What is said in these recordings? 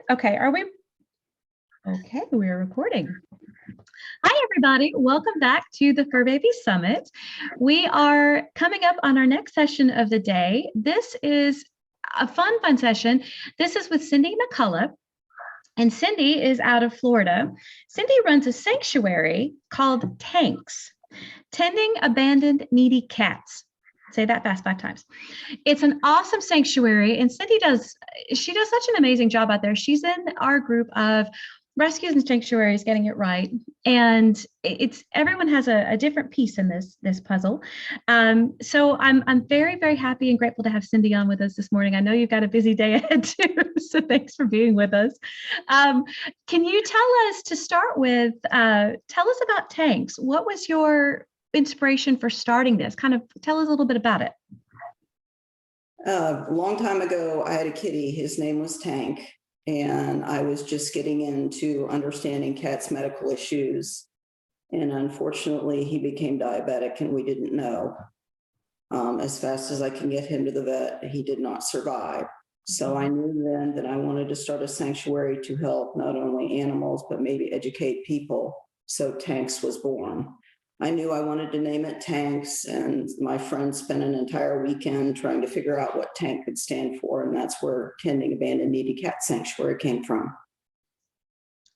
Okay, are we? Okay, we're recording. Hi, everybody. Welcome back to the Furbabies Summit. We are coming up on our next session of the day. This is a fun session. This is with Cindy McCullough, and Cindy is out of Florida. Cindy runs a sanctuary called Tanks, Tending Abandoned Needy Cats. Say that fast 5 times. It's an awesome sanctuary, and Cindy does such an amazing job out there. She's in our group of rescues and sanctuaries, getting it right. And it's everyone has a different piece in this puzzle. So I'm very happy and grateful to have Cindy on with us this morning. I know you've got a busy day ahead too, so thanks for being with us. Can you tell us to start with? Tell us about Tanks. What was your inspiration for starting this? Kind of tell us a little bit about it. A long time ago, I had a kitty. His name was Tank, and I was just getting into understanding cats' medical issues. And unfortunately, he became diabetic, and we didn't know. As fast as I can get him to the vet, he did not survive. So I knew then that I wanted to start a sanctuary to help not only animals, but maybe educate people. So Tanks was born. I knew I wanted to name it Tanks, and my friend spent an entire weekend trying to figure out what Tank could stand for, and that's where Tending Abandoned Needy Cat Sanctuary came from.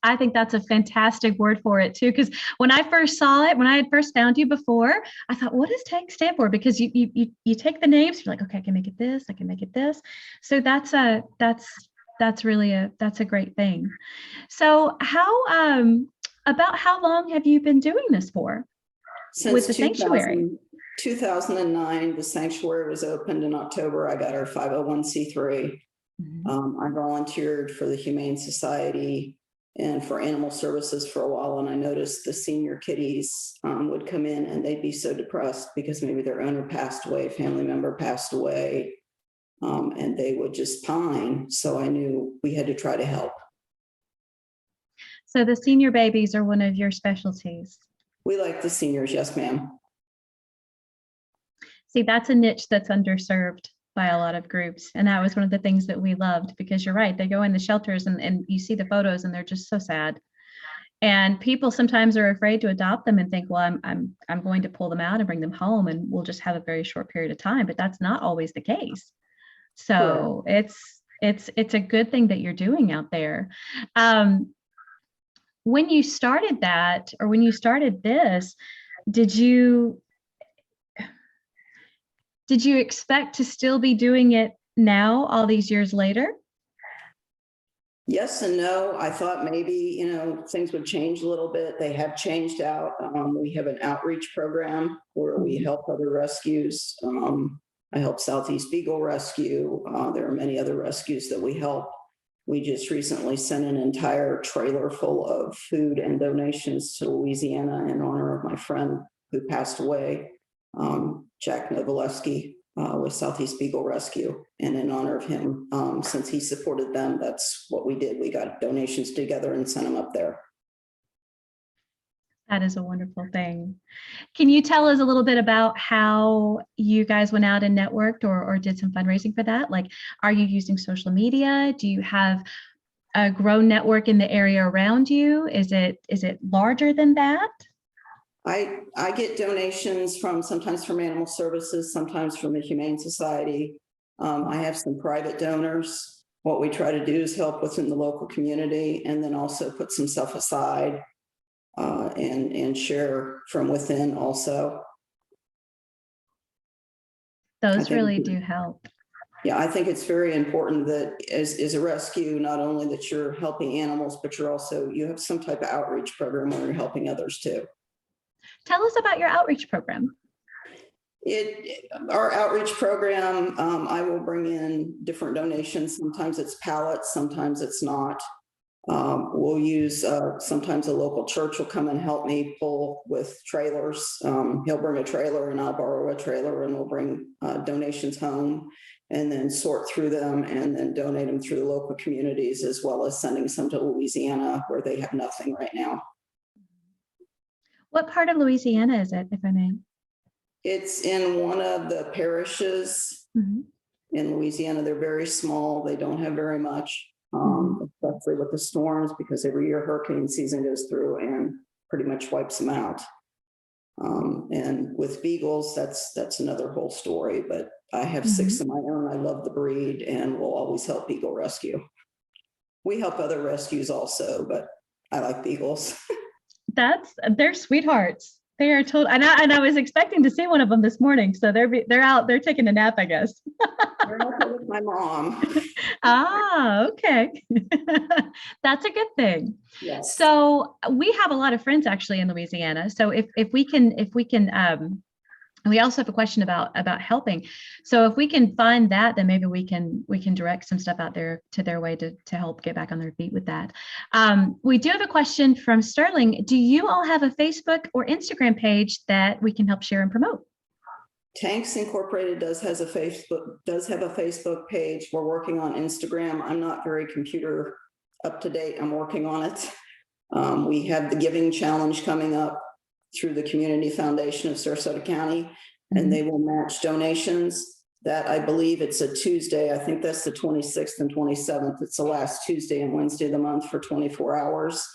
I think that's a fantastic word for it too, because when I first saw it, when I had first found you before, I thought, what does Tank stand for? Because you take the names, you're like, okay, I can make it this, I can make it this. So that's really a great thing. So about how long have you been doing this for? Since with the sanctuary? 2009, the sanctuary was opened in October. I got our 501c3. I volunteered for the Humane Society and for animal services for a while, and I noticed the senior kitties would come in and they'd be so depressed because maybe their owner passed away, family member passed away, and they would just pine. So I knew we had to try to help. So the senior babies are one of your specialties? We like the seniors, yes, ma'am. See, that's a niche that's underserved by a lot of groups. And that was one of the things that we loved, because you're right, they go in the shelters and you see the photos and they're just so sad. And people sometimes are afraid to adopt them and think, well, I'm going to pull them out and bring them home and we'll just have a very short period of time, but that's not always the case. So sure. It's a good thing that you're doing out there. When you started that, or when you started this, did you expect to still be doing it now, all these years later? Yes and no. I thought maybe, things would change a little bit. They have changed out. We have an outreach program where we help other rescues. I help Southeast Beagle Rescue. There are many other rescues that we help. We just recently sent an entire trailer full of food and donations to Louisiana in honor of my friend who passed away, Jack Novoleski, with Southeast Beagle Rescue. And in honor of him, since he supported them, that's what we did. We got donations together and sent them up there. That is a wonderful thing. Can you tell us a little bit about how you guys went out and networked or did some fundraising for that? Like, are you using social media? Do you have a grown network in the area around you? Is it larger than that? I get donations sometimes from Animal Services, sometimes from the Humane Society. I have some private donors. What we try to do is help within the local community and then also put some stuff aside and share from within also. Those really do help. Yeah, I think it's very important that as a rescue, not only that you're helping animals, but you have some type of outreach program where you're helping others too. Tell us about your outreach program. Our outreach program, I will bring in different donations. Sometimes it's pallets, sometimes it's not. We'll use, sometimes a local church will come and help me pull with trailers. He'll bring a trailer and I'll borrow a trailer and we'll bring donations home and then sort through them and then donate them through the local communities, as well as sending some to Louisiana where they have nothing right now. What part of Louisiana is it, if I may? It's in one of the parishes in Louisiana. They're very small. They don't have very much, especially with the storms, because every year hurricane season goes through and pretty much wipes them out. And with beagles, that's another whole story, but I have 6 of my own. I love the breed and will always help Beagle Rescue. We help other rescues also, but I like beagles. They're sweethearts. They are total. And I was expecting to see one of them this morning. So they're out, they're taking a nap, I guess. They're out with my mom. Okay. That's a good thing. Yes. So we have a lot of friends actually in Louisiana. So if we can, we also have a question about helping. So if we can find that, then maybe we can direct some stuff out there to their way to help get back on their feet with that. We do have a question from Sterling. Do you all have a Facebook or Instagram page that we can help share and promote? Tanks Incorporated does have a Facebook page. We're working on Instagram. I'm not very computer up to date. I'm working on it. We have the Giving Challenge coming up through the Community Foundation of Sarasota County, and they will match donations. That, I believe it's a Tuesday. I think that's the 26th and 27th. It's the last Tuesday and Wednesday of the month for 24 hours.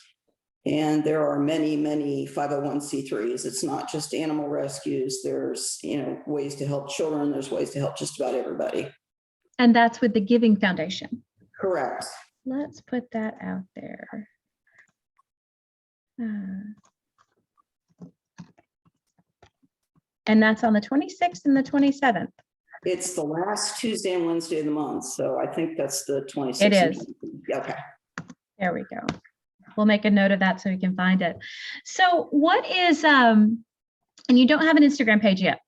And there are many, many 501c3s. It's not just animal rescues. There's, ways to help children. There's ways to help just about everybody. And that's with the Giving Foundation. Correct. Let's put that out there. And that's on the 26th and the 27th. It's the last Tuesday and Wednesday of the month. So I think that's the 26th. It is. Okay. There we go. We'll make a note of that so we can find it. So what is, and you don't have an Instagram page yet.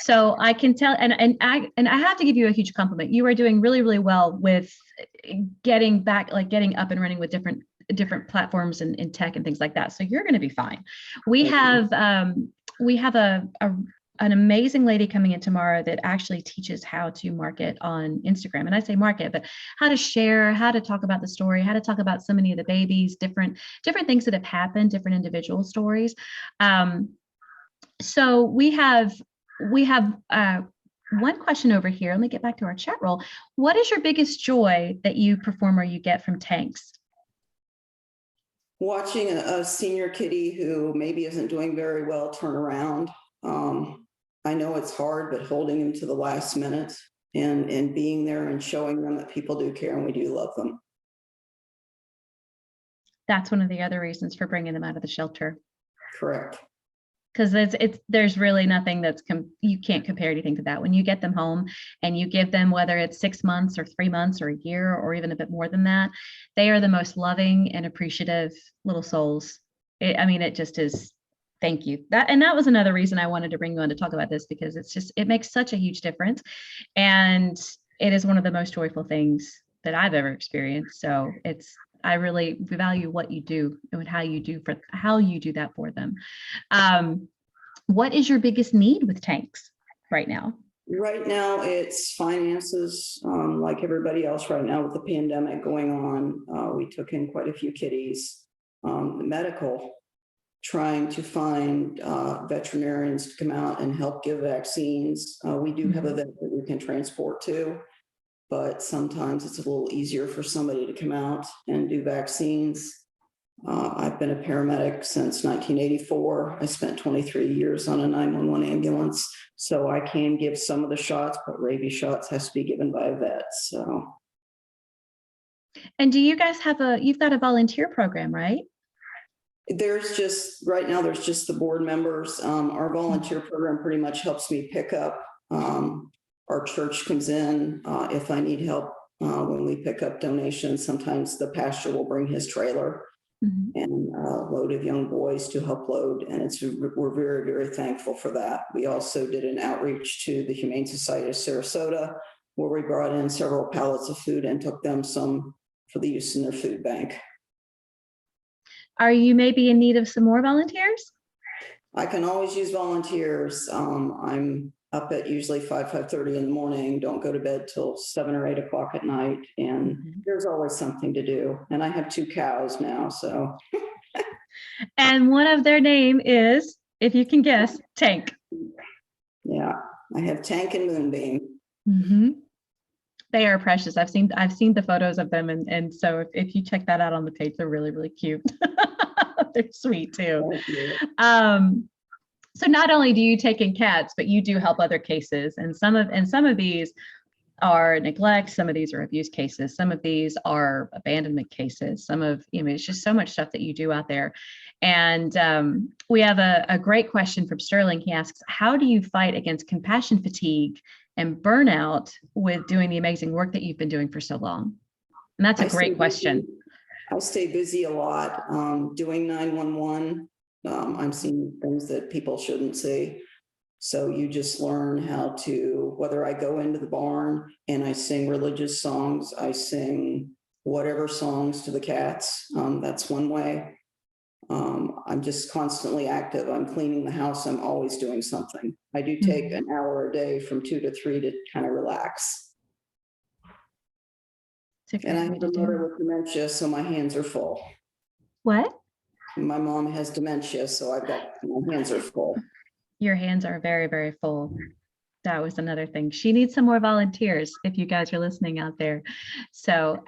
So I can tell, and I have to give you a huge compliment. You are doing really, really well with getting up and running with different platforms and tech and things like that. So you're going to be fine. We have an amazing lady coming in tomorrow that actually teaches how to market on Instagram. And I say market, but how to share, how to talk about the story, how to talk about so many of the babies, different things that have happened, different individual stories. So we have one question over here. Let me get back to our chat roll. What is your biggest joy that you perform or you get from tanks? Watching a senior kitty who maybe isn't doing very well turn around. I know it's hard, but holding them to the last minute and being there and showing them that people do care and we do love them. That's one of the other reasons for bringing them out of the shelter. Correct. Because there's really nothing you can't compare anything to that. When you get them home and you give them, whether it's 6 months or 3 months or a year or even a bit more than that, they are the most loving and appreciative little souls. It just is. Thank you. That was another reason I wanted to bring you on to talk about this, because it makes such a huge difference. And it is one of the most joyful things that I've ever experienced. So I really value what you do and how you do that for them. What is your biggest need with tanks right now? Right now, it's finances. Like everybody else right now with the pandemic going on, we took in quite a few kitties. Medical, trying to find veterinarians to come out and help give vaccines. We do have a vet that we can transport to, but sometimes it's a little easier for somebody to come out and do vaccines. I've been a paramedic since 1984. I spent 23 years on a 911 ambulance, so I can give some of the shots, but rabies shots has to be given by a vet. So. And do you guys you've got a volunteer program, right? Right now, there's just the board members. Our volunteer program pretty much helps me pick up. Our church comes in if I need help when we pick up donations. Sometimes the pastor will bring his trailer and a load of young boys to help load. And we're very, very thankful for that. We also did an outreach to the Humane Society of Sarasota, where we brought in several pallets of food and took them some for the use in their food bank. Are you maybe in need of some more volunteers? I can always use volunteers. I'm up at usually 5:30 in the morning, don't go to bed till 7 or 8 o'clock at night. And there's always something to do. And I have 2 cows now, so. And one of their name is, if you can guess, Tank. Yeah, I have Tank and Moonbeam. They are precious. I've seen the photos of them, and so if you check that out on the page, they're really, really cute. They're sweet too. Thank you. So not only do you take in cats, but you do help other cases, and some of these are neglect, some of these are abuse cases, some of these are abandonment cases, it's just so much stuff that you do out there. And we have a great question from Sterling. He asks, how do you fight against compassion fatigue and burnout with doing the amazing work that you've been doing for so long? And that's a great question. I stay busy a lot, doing 911. I'm seeing things that people shouldn't see. So you just learn how to, whether I go into the barn and I sing religious songs, I sing whatever songs to the cats. That's one way. I'm just constantly active. I'm cleaning the house. I'm always doing something. I do take an hour a day from 2 to 3 to kind of relax. And I have a mother with dementia, so my hands are full. What? My mom has dementia, so my hands are full. Your hands are very, very full. That was another thing. She needs some more volunteers if you guys are listening out there. So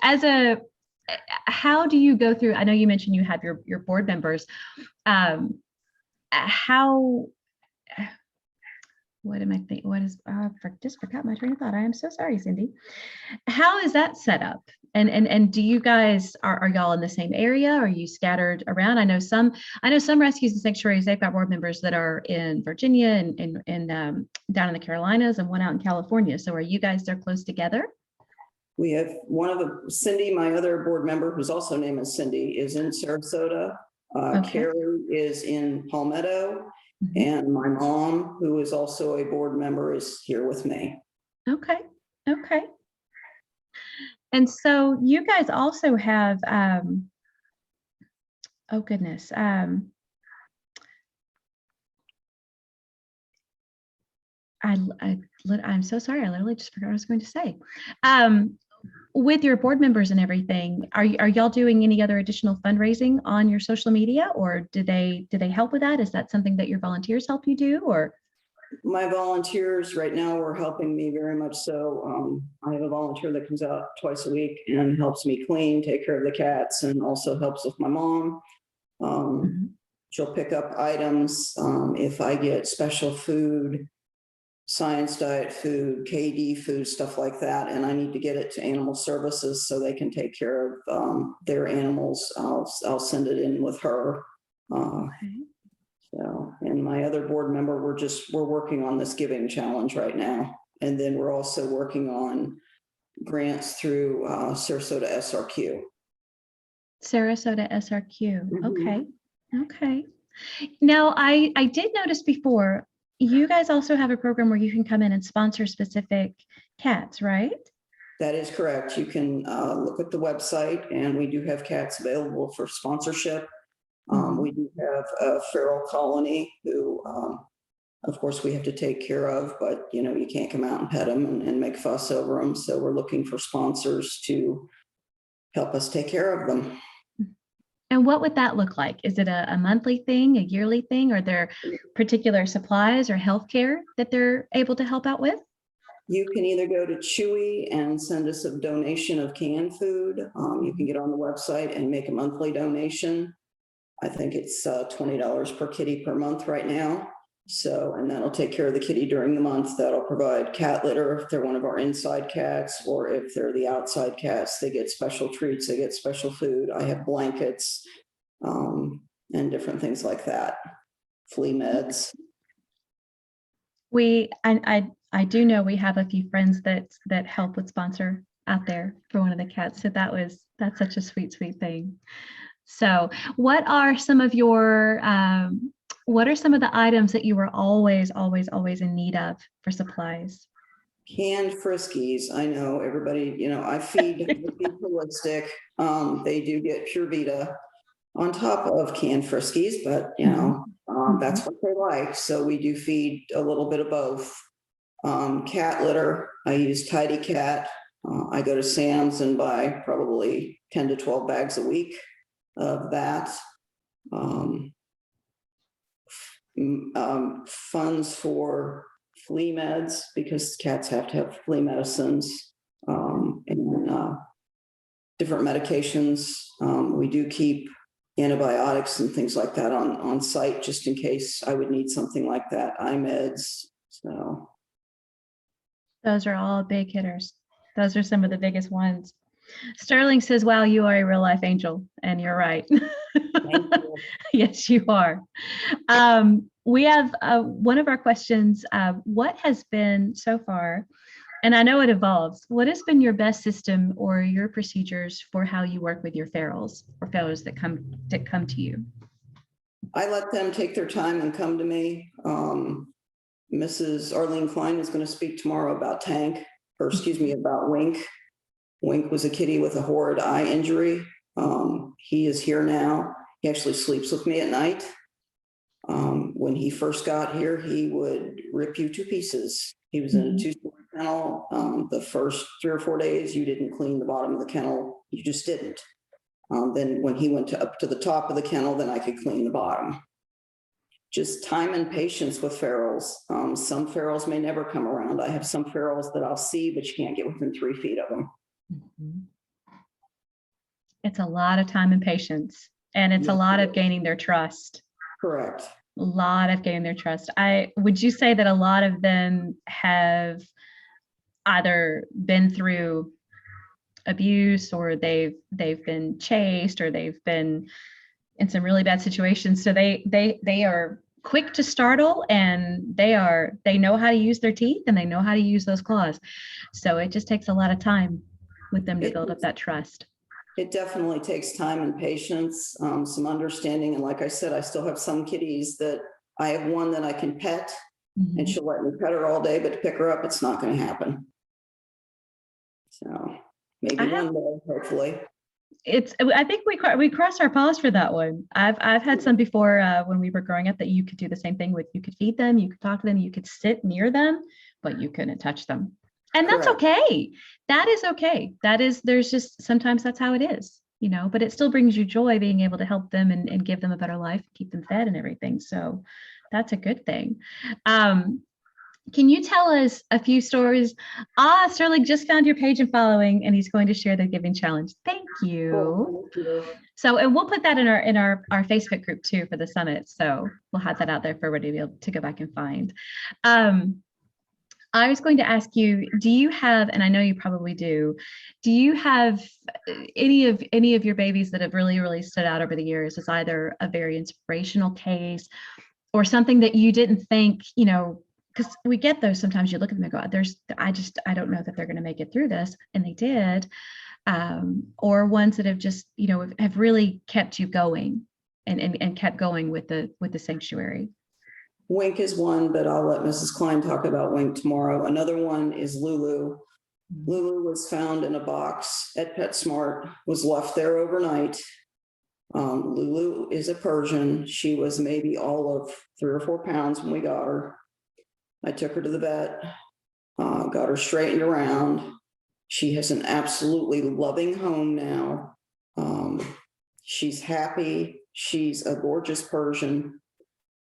how do you go through, I know you mentioned you have your board members. What am I thinking? I just forgot my train of thought. I am so sorry, Cindy. How is that set up? And do you guys, are y'all in the same area? Are you scattered around? I know some rescues and sanctuaries, they've got board members that are in Virginia and down in the Carolinas and one out in California. So are you guys there close together? We have Cindy, my other board member, who's also named as Cindy, is in Sarasota. Okay. Carrie is in Palmetto. Mm-hmm. And my mom, who is also a board member, is here with me. Okay. And so you guys also have, oh goodness. I'm so sorry. I literally just forgot what I was going to say. With your board members and everything, are y'all doing any other additional fundraising on your social media, or do they help with that? Is that something that your volunteers help you do, or? My volunteers right now are helping me very much so. I have a volunteer that comes out twice a week and helps me clean, take care of the cats, and also helps with my mom. She'll pick up items if I get special food, science diet food, KD food, stuff like that, and I need to get it to animal services so they can take care of their animals. I'll send it in with her. Okay. So, and my other board member, we're working on this giving challenge right now, and then we're also working on grants through Sarasota SRQ. Sarasota SRQ. Mm-hmm. Okay. Now, I did notice before, you guys also have a program where you can come in and sponsor specific cats, right? That is correct. You can look at the website, and we do have cats available for sponsorship. We do have a feral colony who, of course, we have to take care of, but you can't come out and pet them and make fuss over them. So we're looking for sponsors to help us take care of them. And what would that look like? Is it a monthly thing, a yearly thing? Are there particular supplies or healthcare that they're able to help out with? You can either go to Chewy and send us a donation of canned food. You can get on the website and make a monthly donation. I think it's $20 per kitty per month right now. So, and that'll take care of the kitty during the month. That'll provide cat litter if they're one of our inside cats, or if they're the outside cats, they get special treats, they get special food. I have blankets and different things like that. Flea meds. I do know we have a few friends that help with sponsor out there for one of the cats. So that's such a sweet, sweet thing. So what are some of the items that you were always in need of for supplies? Canned Friskies. I know everybody, I feed holistic. They do get Pure Vita on top of canned Friskies, but that's what they like. So we do feed a little bit of both. Cat litter, I use Tidy Cat. I go to Sam's and buy probably 10 to 12 bags a week of that. Funds for flea meds, because cats have to have flea medicines. and different medications. We do keep antibiotics and things like that on site, just in case I would need something like that, eye meds. So Those are all big hitters. Those are some of the biggest ones. Sterling says, wow, you are a real life angel. And you're right. thank you. Yes, you are. We have one of our questions. What has been so far, and I know it evolves, what has been your best system or your procedures for how you work with your ferals or fellows that come to you? I let them take their time and come to me. Mrs. Arlene Klein is going to speak tomorrow about Tank, or excuse me, about Wink. Wink was a kitty with a horrid eye injury. He is here now. He actually sleeps with me at night. When he first got here, he would rip you to pieces. He was in a 2-story kennel. The first 3 or 4 days, you didn't clean the bottom of the kennel. You just didn't. Then when he went up to the top of the kennel, then I could clean the bottom. Just time and patience with ferals. Some ferals may never come around. I have some ferals that I'll see, but you can't get within 3 feet of them. It's a lot of time and patience, and it's a lot of gaining their trust. Correct. A lot of gaining their trust. Would you say that a lot of them have either been through abuse, or they've been chased, or they've been in some really bad situations? So they are quick to startle, and they know how to use their teeth, and they know how to use those claws. So it just takes a lot of time with them to build up that trust. It definitely takes time and patience, some understanding. And like I said, I still have some kitties that I have one that I can pet, and she'll let me pet her all day, but to pick her up, it's not going to happen. So maybe one day, hopefully. I think we crossed our paths for that one. I've had some before when we were growing up that you could do the same thing with. You could feed them, you could talk to them, you could sit near them, but you couldn't touch them. And that's okay. That is okay. There's just, sometimes that's how it is, but it still brings you joy being able to help them and give them a better life, keep them fed and everything. So that's a good thing. Can you tell us a few stories? Sterling just found your page and following, and he's going to share the giving challenge. Thank you. Cool. Thank you. So, and we'll put that in our Facebook group too for the summit. So we'll have that out there for everybody to be able to go back and find. I was going to ask you, do you have, and I know you probably do you have any of your babies that have really, really stood out over the years as either a very inspirational case or something that you didn't think, because we get those sometimes, you look at them and go, I don't know that they're going to make it through this, and they did, or ones that have just, have really kept you going and kept going with the sanctuary? Wink is one, but I'll let Mrs. Klein talk about Wink tomorrow. Another one is Lulu. Lulu was found in a box at PetSmart, was left there overnight. Lulu is a Persian. She was maybe all of 3 or 4 pounds when we got her. I took her to the vet, got her straightened around. She has an absolutely loving home now. She's happy. She's a gorgeous Persian.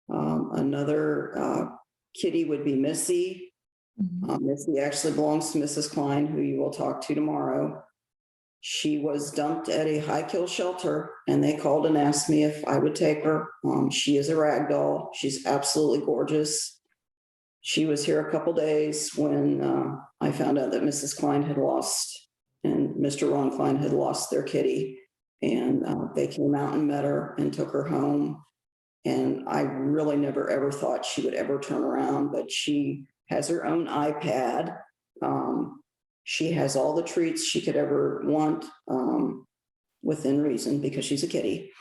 Another kitty would be Missy. Missy actually belongs to Mrs. Klein, who you will talk to tomorrow. She was dumped at a high kill shelter, and they called and asked me if I would take her. She is a rag doll. She's absolutely gorgeous. She was here a couple days when I found out that Mrs. Klein had lost, and Mr. Ron Klein had lost their kitty. And they came out and met her and took her home. And I really never, ever thought she would ever turn around, but she has her own iPad. She has all the treats she could ever want within reason, because she's a kitty.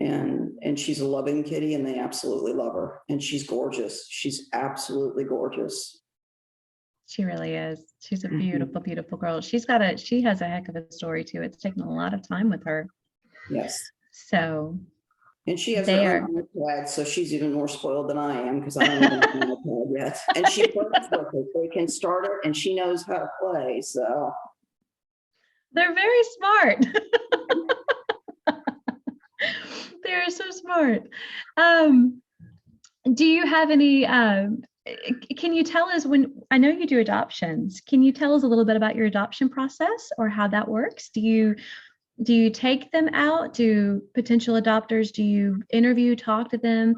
And she's a loving kitty, and they absolutely love her. And she's gorgeous. She's absolutely gorgeous. She really is. She's a beautiful, beautiful girl. She has a heck of a story too. It's taken a lot of time with her. Yes. So. And she has her own iPad, so she's even more spoiled than I am, because I don't even have an iPad yet. And she plays with it. They can start it, and she knows how to play. So they're very smart. They're so smart. Do you have any can you tell us, when I know you do adoptions, can you tell us a little bit about your adoption process or how that works? Do you take them out to potential adopters? Do you interview, talk to them?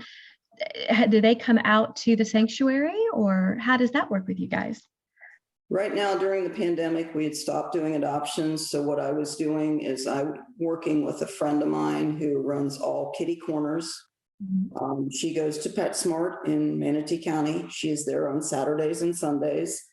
Do they come out to the sanctuary, or how does that work with you guys? Right now, during the pandemic, we had stopped doing adoptions. So what I was doing is working with a friend of mine who runs all kitty corners. She goes to PetSmart in Manatee County. She is there on Saturdays and Sundays.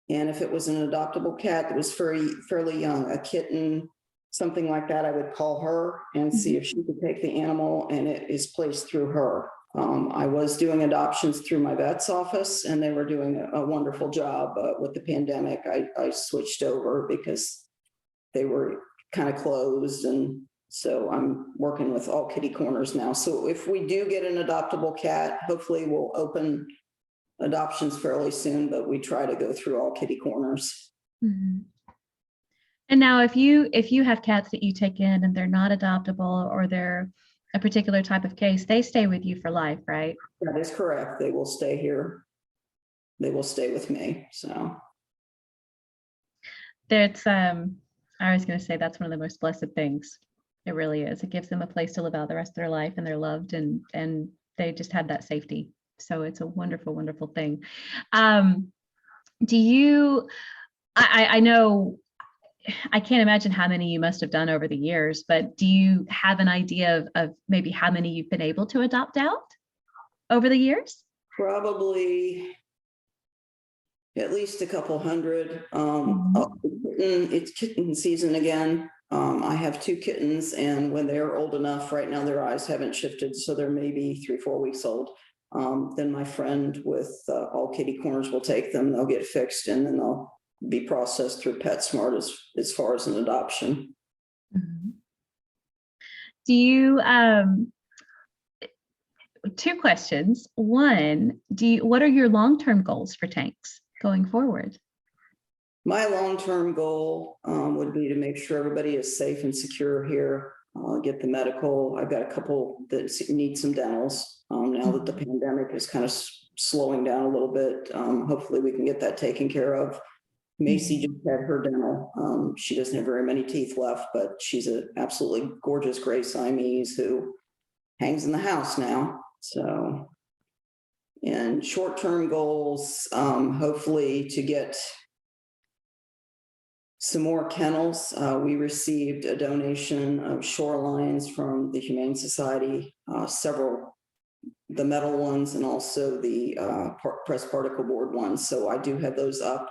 And if it was an adoptable cat that was fairly young, a kitten, something like that, I would call her and see if she could take the animal, and it is placed through her. I was doing adoptions through my vet's office, and they were doing a wonderful job. But with the pandemic, I switched over because they were kind of closed. And so I'm working with all kitty corners now. So if we do get an adoptable cat, hopefully we'll open adoptions fairly soon, but we try to go through all kitty corners. Mm-hmm. And now if you have cats that you take in and they're not adoptable, or they're a particular type of case, they stay with you for life, right? That is correct. They will stay here. They will stay with me. So That's I was going to say that's one of the most blessed things. It really is. It gives them a place to live out the rest of their life, and they're loved, and they just have that safety. So it's a wonderful, wonderful thing. Do you, I know, I can't imagine how many you must have done over the years, but do you have an idea of maybe how many you've been able to adopt out over the years? probably at least a couple hundred. It's kitten season again. I have 2 kittens, and when they're old enough, right now their eyes haven't shifted, so they're maybe 3-4 weeks old. Then my friend with all kitty corners will take them. They'll get fixed, and then they'll be processed through PetSmart as far as an adoption. Do you 2 questions. One, what are your long-term goals for Tanks going forward? My long-term goal would be to make sure everybody is safe and secure here. Get the medical. I've got a couple that need some dentals. Now that the pandemic is kind of slowing down a little bit, hopefully we can get that taken care of. Macy just had her dental. She doesn't have very many teeth left, but she's an absolutely gorgeous gray Siamese who hangs in the house now. So, and short-term goals, hopefully to get some more kennels. We received a donation of shorelines from the Humane Society, several, the metal ones and also the press particle board ones. So I do have those up.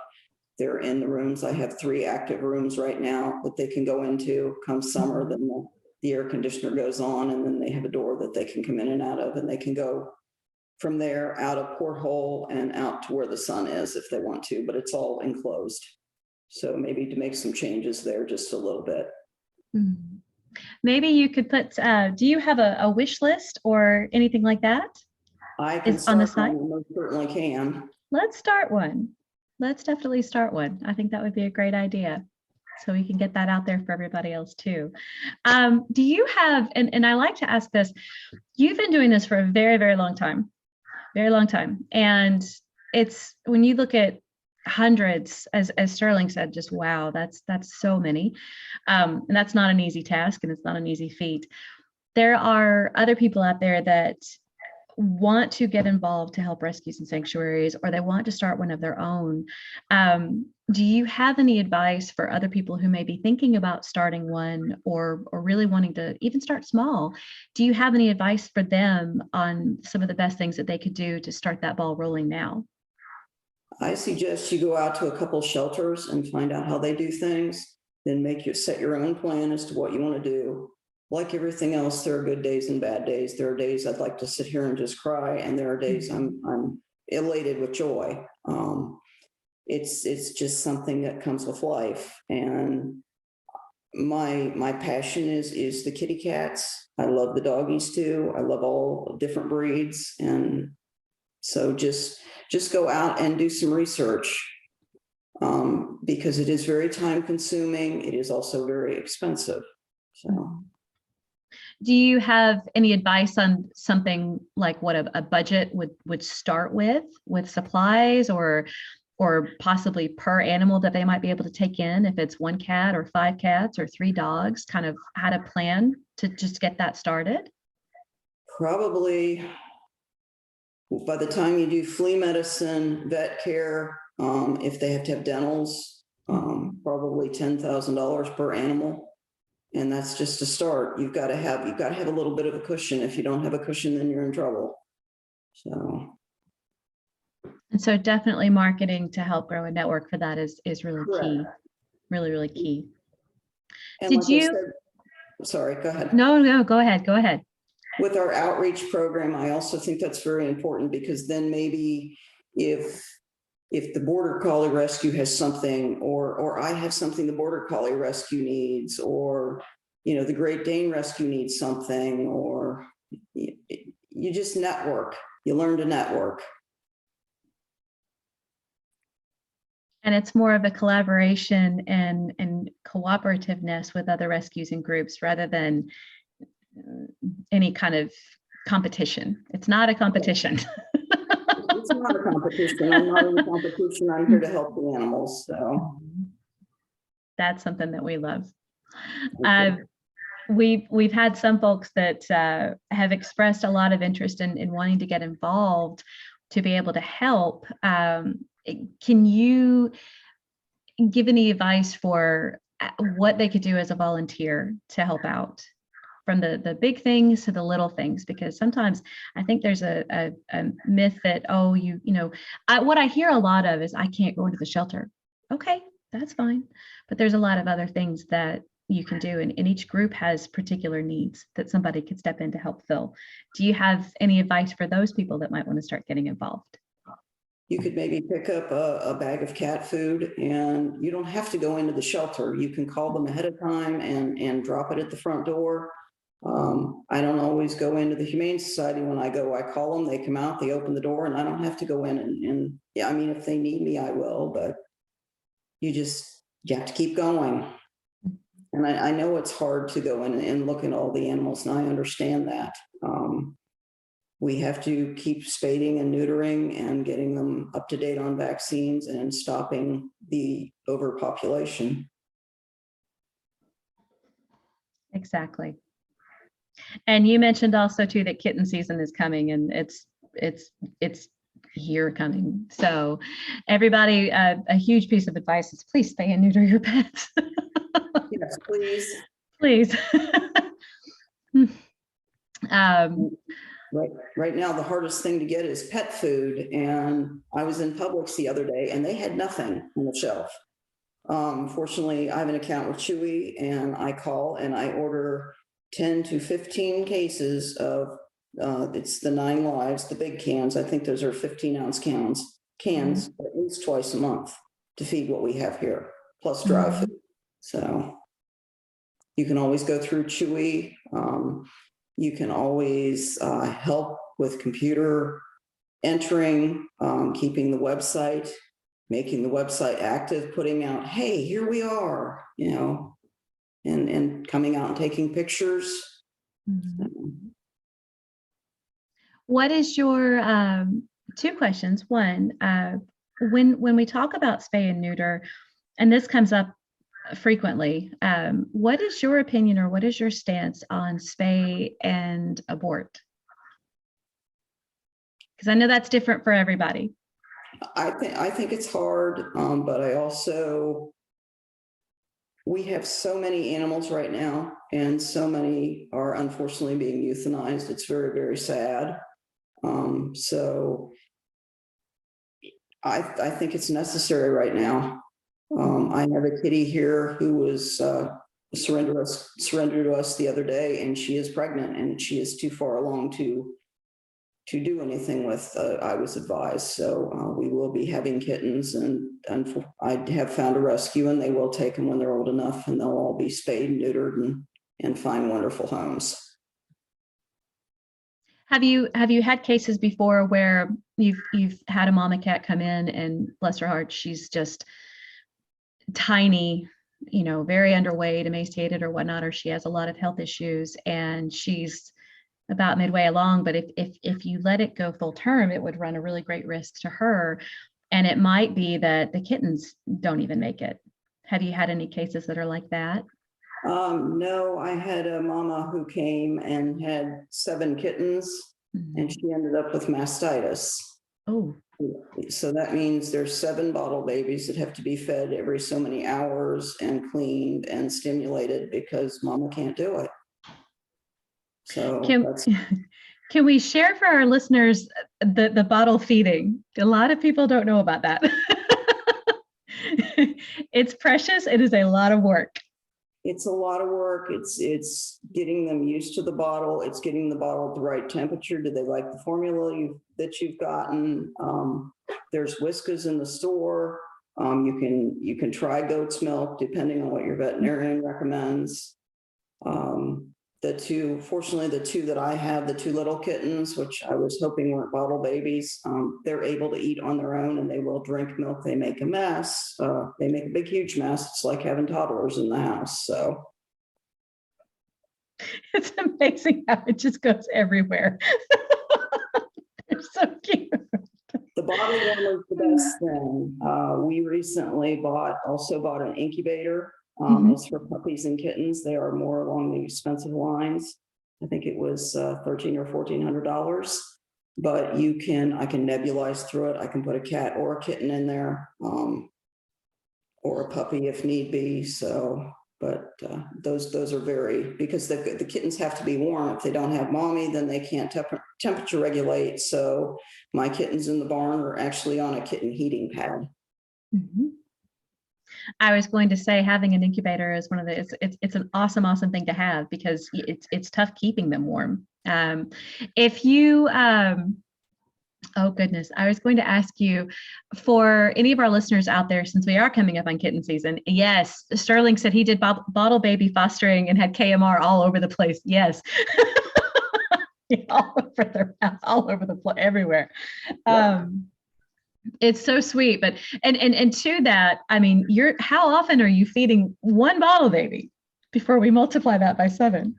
They're in the rooms. I have 3 active rooms right now that they can go into. Come summer, then the air conditioner goes on, and then they have a door that they can come in and out of, and they can go from there out a porthole and out to where the sun is if they want to, but it's all enclosed. So maybe to make some changes there just a little bit. Maybe you could put, do you have a wish list or anything like that? I can on the site. Most certainly can. Let's start one. Let's definitely start one. I think that would be a great idea. So we can get that out there for everybody else too. Do you have, and I like to ask this, you've been doing this for a very, very long time. And it's, when you look at hundreds, as Sterling said, just wow, that's so many. And that's not an easy task, and it's not an easy feat. There are other people out there that want to get involved to help rescues and sanctuaries, or they want to start one of their own. Do you have any advice for other people who may be thinking about starting one, or really wanting to even start small? Do you have any advice for them on some of the best things that they could do to start that ball rolling now? I suggest you go out to a couple shelters and find out how they do things, then set your own plan as to what you want to do. Like everything else, there are good days and bad days. There are days I'd like to sit here and just cry, and there are days I'm elated with joy. It's just something that comes with life. And my passion is the kitty cats. I love the doggies too. I love all different breeds. And so just go out and do some research, because it is very time consuming. It is also very expensive. So Do you have any advice on something like what a budget would start with supplies, or possibly per animal that they might be able to take in, if it's 1 cat or 5 cats or 3 dogs, kind of how to plan to just get that started? Probably by the time you do flea medicine, vet care, if they have to have dentals, probably $10,000 per animal. And that's just a start. You've got to have a little bit of a cushion. If you don't have a cushion, then you're in trouble. So. And so definitely marketing to help grow a network for that is really Correct. key. Really, really key. And Did like you? Sorry, go ahead. No, go ahead. Go ahead. With our outreach program, I also think that's very important, because then maybe if the Border Collie Rescue has something, or I have something the Border Collie Rescue needs, or, the Great Dane Rescue needs something, or you just network. You learn to network. And it's more of a collaboration and cooperativeness with other rescues and groups, rather than any kind of competition. It's not a competition. It's not a competition. I'm not in a competition. I'm here to help the animals. So that's something that we love. We've had some folks that have expressed a lot of interest in wanting to get involved to be able to help. Can you give any advice for what they could do as a volunteer to help out, from the big things to the little things? Because sometimes I think there's a myth that, what I hear a lot of is, I can't go into the shelter. Okay, that's fine. But there's a lot of other things that you can do, and each group has particular needs that somebody could step in to help fill. Do you have any advice for those people that might want to start getting involved? You could maybe pick up a bag of cat food, and you don't have to go into the shelter. You can call them ahead of time and drop it at the front door. I don't always go into the Humane Society. When I go, I call them, they come out, they open the door, and I don't have to go in and yeah, I mean, if they need me, I will, but you have to keep going. And I know it's hard to go in and look at all the animals, and I understand that. We have to keep spading and neutering and getting them up to date on vaccines and stopping the overpopulation. Exactly. And you mentioned also too that kitten season is coming, and it's here coming. So everybody, a huge piece of advice is, please spay and neuter your pets. Yes, please. Please. Right now, the hardest thing to get is pet food. And I was in Publix the other day, and they had nothing on the shelf. Fortunately, I have an account with Chewy, and I call and I order 10 to 15 cases of, it's the 9 Lives, the big cans. I think those are 15-ounce cans at least twice a month to feed what we have here, plus dry food. So you can always go through Chewy. You can always help with computer entering, keeping the website, making the website active, putting out, hey, here we are, and coming out and taking pictures. What is your, 2 questions. One, when we talk about spay and neuter, and this comes up frequently, what is your opinion, or what is your stance on spay and abort? Because I know that's different for everybody. I think it's hard, but we have so many animals right now, and so many are unfortunately being euthanized. It's very, very sad. So I think it's necessary right now. I have a kitty here who was surrendered to us the other day, and she is pregnant, and she is too far along to do anything with, I was advised. So we will be having kittens, and I have found a rescue, and they will take them when they're old enough, and they'll all be spayed and neutered and find wonderful homes. Have you had cases before where you've had a mama cat come in, and bless her heart, she's just tiny, very underweight, emaciated or whatnot, or she has a lot of health issues and she's about midway along. But if you let it go full term, it would run a really great risk to her. And it might be that the kittens don't even make it. Have you had any cases that are like that? No, I had a mama who came and had 7 kittens, and she ended up with mastitis. Oh, So that means there's 7 bottle babies that have to be fed every so many hours and cleaned and stimulated because mama can't do it. So can we share for our listeners the bottle feeding? A lot of people don't know about that. It's precious. It is a lot of work. It's a lot of work. It's getting them used to the bottle. It's getting the bottle at the right temperature. Do they like the formula that you've gotten? There's whiskas in the store. You can try goat's milk depending on what your veterinarian recommends. Fortunately, the 2 that I have, the 2 little kittens, which I was hoping weren't bottle babies, they're able to eat on their own and they will drink milk. They make a mess. They make a big, huge mess. It's like having toddlers in the house. So it's amazing how it just goes everywhere. They're so cute. the bottle warmer is the best thing. We recently also bought an incubator. It's for puppies and kittens. They are more along the expensive lines. I think it was $1,300 or $1,400, but I can nebulize through it. I can put a cat or a kitten in there, or a puppy if need be. So, but those are because the kittens have to be warm. If they don't have mommy, then they can't temperature regulate. So my kittens in the barn are actually on a kitten heating pad. Mm-hmm. I was going to say having an incubator is it's an awesome thing to have because it's tough keeping them warm. If you oh goodness, I was going to ask you, for any of our listeners out there, since we are coming up on kitten season, yes, Sterling said he did bottle baby fostering and had KMR all over the place. Yes. all over their mouth, all over the place, everywhere. Yep. It's so sweet, but and to that, I mean, how often are you feeding one bottle baby before we multiply that by 7?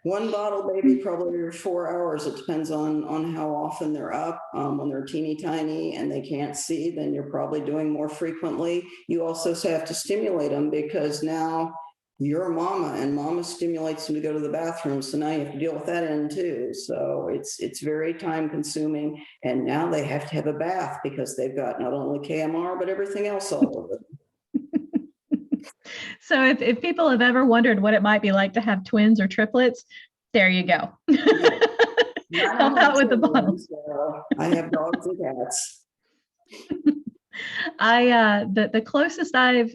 One bottle baby probably every 4 hours. It depends on how often they're up. When they're teeny tiny and they can't see, then you're probably doing more frequently. You also have to stimulate them because now you're a mama and mama stimulates them to go to the bathroom. So now you have to deal with that end too. So it's very time consuming. And now they have to have a bath because they've got not only KMR, but everything else all over them. So if people have ever wondered what it might be like to have twins or triplets, there you go. Help out with the bottle. So I have dogs and cats. The closest I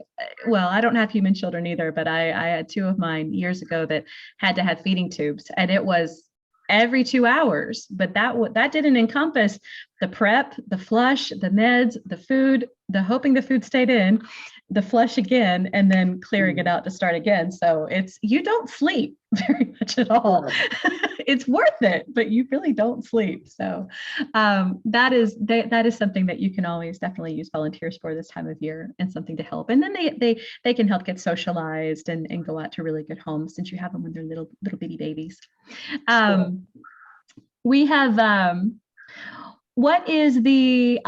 don't have human children either, but I had 2 of mine years ago that had to have feeding tubes, and it was every 2 hours, but that didn't encompass the prep, the flush, the meds, the food, the hoping the food stayed in, the flush again, and then clearing it out to start again. So you don't sleep very much at all. It's worth it, but you really don't sleep. So that is something that you can always definitely use volunteers for this time of year, and something to help. And then they can help get socialized and go out to really good homes since you have them when they're little bitty babies. We have what is he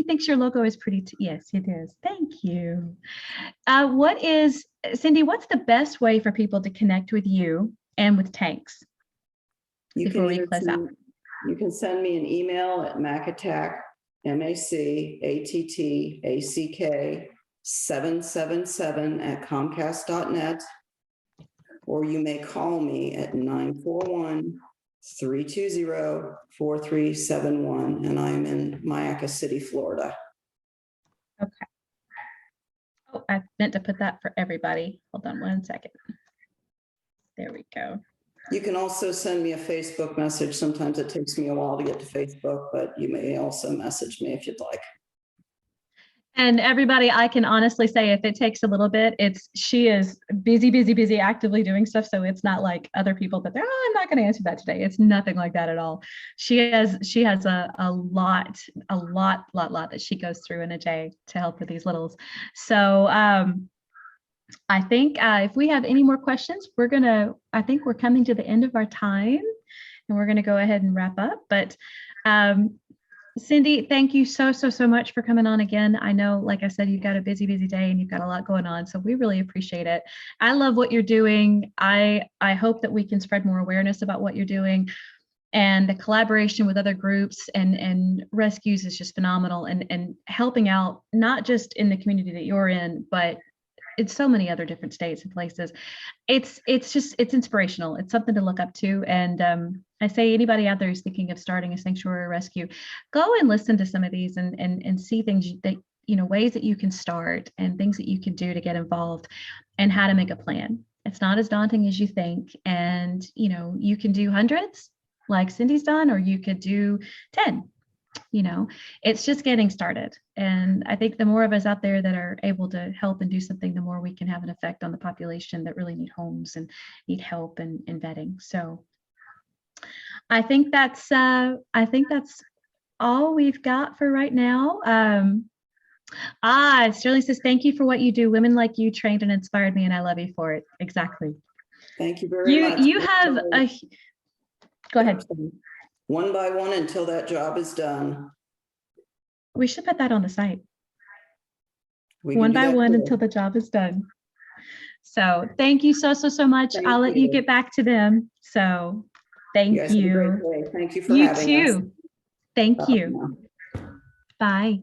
thinks your logo is pretty. Yes, it is. Thank you. Cindy, what's the best way for people to connect with you and with Tanks? You can send me an email at macattack, MACATTACK 777 at comcast.net, or you may call me at 941-320-4371, and I'm in Mayaca City, Florida. Okay. Oh, I meant to put that for everybody. Hold on 1 second. There we go. You can also send me a Facebook message. Sometimes it takes me a while to get to Facebook, but you may also message me if you'd like. And everybody, I can honestly say if it takes a little bit, she is busy, actively doing stuff. So it's not like other people that I'm not going to answer that today. It's nothing like that at all. She has a lot that she goes through in a day to help with these littles. So I think if we have any more questions, I think we're coming to the end of our time, and we're going to go ahead and wrap up. But Cindy, thank you so much for coming on again. I know, like I said, you've got a busy day and you've got a lot going on. So we really appreciate it. I love what you're doing. I hope that we can spread more awareness about what you're doing. And the collaboration with other groups and rescues is just phenomenal, and helping out, not just in the community that you're in, but in so many other different states and places. It's inspirational. It's something to look up to. And I say anybody out there who's thinking of starting a sanctuary rescue, go and listen to some of these and see things that, ways that you can start and things that you can do to get involved and how to make a plan. It's not as daunting as you think. And, you can do hundreds like Cindy's done, or you could do 10. It's just getting started. And I think the more of us out there that are able to help and do something, the more we can have an effect on the population that really need homes and need help and vetting. So I think that's all we've got for right now. Sterling says, thank you for what you do. Women like you trained and inspired me, and I love you for it. Exactly. Thank you very much. You have go ahead. One by one until that job is done. We should put that on the site. One by one until the job is done. So thank you so much. I'll let you get back to them. So thank you. Thank you for having us. You too. Thank you. Bye.